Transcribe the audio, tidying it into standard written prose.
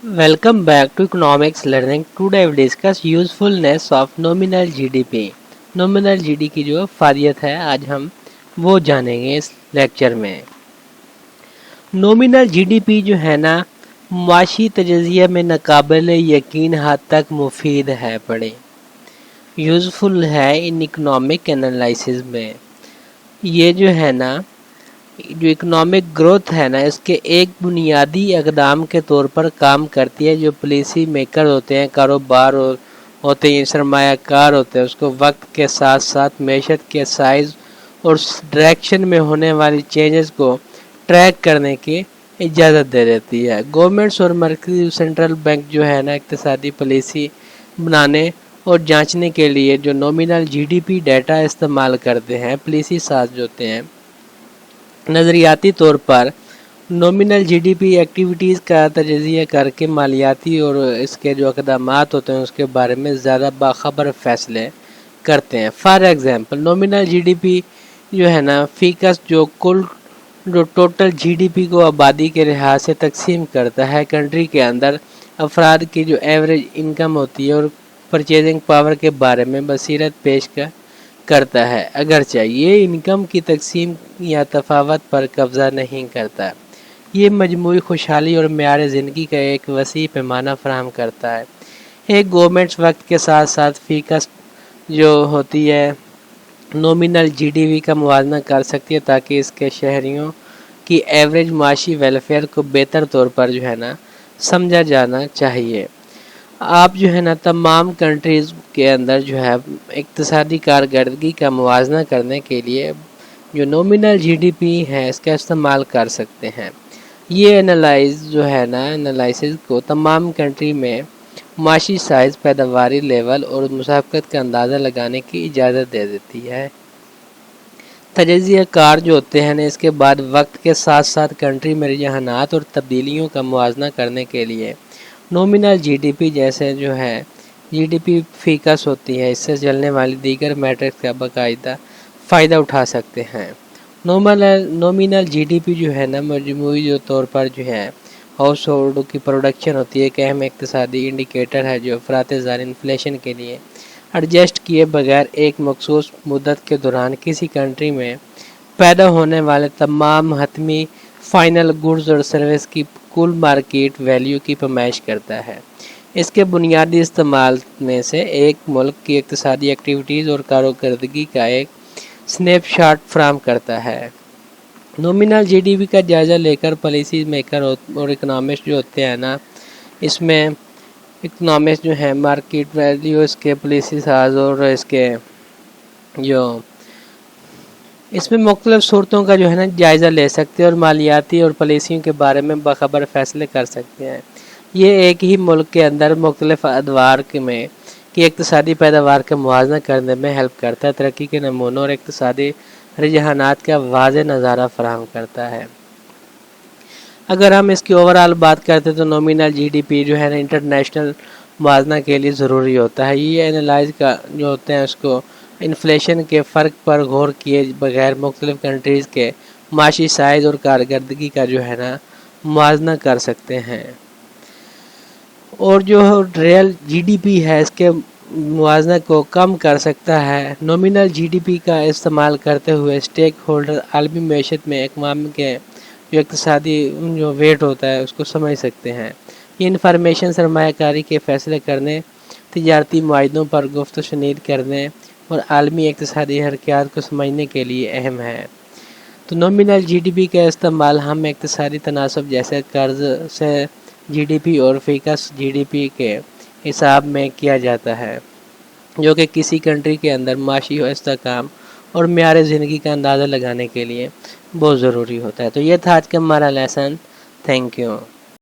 Welcome back to Economics Learning. Today I will discuss usefulness of nominal GDP. Nominal GDP की जो फायदियत है आज हम वो जानेंगे इस लेक्चर में। नॉमिनल जीडीपी जो है ना माशी तजज़िया में नाकाबिल यकीन हद तक मुफीद है, बड़े यूज़फुल है इन इकोनॉमिक एनालिसिस में। ये जो है ना जो इकोनॉमिक ग्रोथ है ना इसके एक बुनियादी इक़दाम के तौर पर काम करती है। जो पॉलिसी मेकर होते हैं, कारोबार होते हैं, सरमायाकार होते हैं, उसको वक्त के साथ साथ मैशत के साइज़ और डायरेक्शन में होने वाली चेंजेस को ट्रैक करने की इजाज़त दे देती है। गवर्नमेंट्स और मरकज़ी सेंट्रल बैंक जो है ना इक़्तिसादी पॉलिसी बनाने और जांचने के लिए जो नॉमिनल जीडीपी डाटा इस्तेमाल करते हैं, पॉलिसी साज जो होते हैं, नज़रियाती तौर पर नॉमिनल जीडीपी एक्टिविटीज़ का तजज़िया करके मालियाती और इसके जो इक़दामात होते हैं उसके बारे में ज़्यादा बाखबर फ़ैसले करते हैं। फॉर एग्ज़ाम्पल नॉमिनल जीडीपी जो है ना फ़ीकस जो टोटल जीडीपी को आबादी के लिहाज से तकसीम करता है, कंट्री के अंदर अफराद की जो एवरेज इनकम होती है और परचेजिंग पावर के बारे में बसीरत पेश करता है, अगरचे ये इनकम की तकसीम या तफावत पर कब्ज़ा नहीं करता। ये मजमूई खुशहाली और मेयार ज़िंदगी का एक वसी पैमाना फराहम करता है। एक गवर्नमेंट्स वक्त के साथ साथ फ़ीकस जो होती है नॉमिनल जीडीपी का मुवाजना कर सकती है ताकि इसके शहरियों की एवरेज माशी वेलफेयर को बेहतर तौर पर जो है ना समझा जाना चाहिए। आप जो है ना तमाम कंट्रीज़ के अंदर जो है इक़्तिसादी कारकर्दगी का मुवाजना करने के लिए जो नॉमिनल जीडीपी है इसका इस्तेमाल कर सकते हैं। ये एनालिसिस को तमाम कंट्री में माशी साइज़, पैदावारी लेवल और मुसाफकत का अंदाज़ा लगाने की इजाज़त दे देती है। तजज़िया कार जो होते हैं ना इसके बाद वक्त के साथ साथ कंट्री में रुझानात और तब्दीलियों का मुवाजना करने के लिए नॉमिनल जीडीपी जैसे जो है जीडीपी फ़ीकस होती है, इससे चलने वाली दीगर मैट्रिक्स का बाकायदा फ़ायदा उठा सकते हैं। नॉमिनल जीडीपी जो है ना मजमूई जो तौर पर जो है हाउस होल्ड की प्रोडक्शन होती है, एक अहम इक़्तिसादी इंडिकेटर है जो अफरात ज़ार इन्फ्लेशन के लिए एडजस्ट किए बगैर एक मखसूस मुद्दत के दौरान किसी कंट्री में पैदा होने वाले तमाम हतमी फाइनल गुड्स और सर्विस की कुल मार्केट वैल्यू की पैमाइश करता है। इसके बुनियादी इस्तेमाल में से एक मुल्क की इक़्तिसादी एक्टिविटीज़ और कारकर्दगी का एक स्नैपशॉट फराहम करता है। नॉमिनल जीडीपी का जायज़ा लेकर पॉलिसी मेकर और इकोनॉमिस्ट जो होते हैं ना इसमें इकोनॉमिस्ट जो है मार्केट वैल्यू, इसके पॉलिसी साज और इसके जो इसमें मुख्तलिफ़ सूरतों का जो है ना जायज़ा ले सकते हैं और मालियाती और पॉलिसियों के बारे में बाखबर फ़ैसले कर सकते हैं। ये एक ही मुल्क के अंदर मुख्तलिफ़ अदवार में की इक़्तिसादी पैदावार का मुवाज़ना करने में हेल्प करता है, तरक्की के नमूनों और इक़्तिसादी रुझानात का वाज़ेह नज़ारा फराहम करता है। अगर हम इसकी ओवरऑल बात करते हैं तो नॉमिनल जीडीपी जो है ना इंटरनेशनल मुवाज़ना के लिए ज़रूरी होता है। ये एनालाइज का जो होते हैं उसको इन्फ्लेशन के फ़र्क पर गौर किए बगैर मुख्तलिफ़ कंट्रीज़ के माशी साइज़ और कारकर्दगी का जो है ना मुवाज़ना कर सकते हैं। और जो रियल जीडीपी है इसके मुवाज़ना को कम कर सकता है। नॉमिनल जीडीपी का इस्तेमाल करते हुए स्टेक होल्डर आलमी मैशत में अक़वाम के जो इक़्तिसादी जो वेट होता है उसको समझ सकते हैं। ये इन्फॉर्मेशन सरमायाकारी के फ़ैसले करने, तिजारती मुआहदों पर गुफ्त शनीद करने और आलमी इक़्तिसादी हरकयात को समझने के लिए अहम है। तो नॉमिनल जीडीपी का इस्तेमाल हम इक़्तिसादी तनासब जैसे कर्ज से जीडीपी और फ़ीकस जीडीपी के हिसाब में किया जाता है, जो कि किसी कंट्री के अंदर माशी इस्तेहकाम और मेयार ज़िंदगी का अंदाज़ा लगाने के लिए बहुत ज़रूरी होता है। तो ये था आज का हमारा लेसन। Thank you.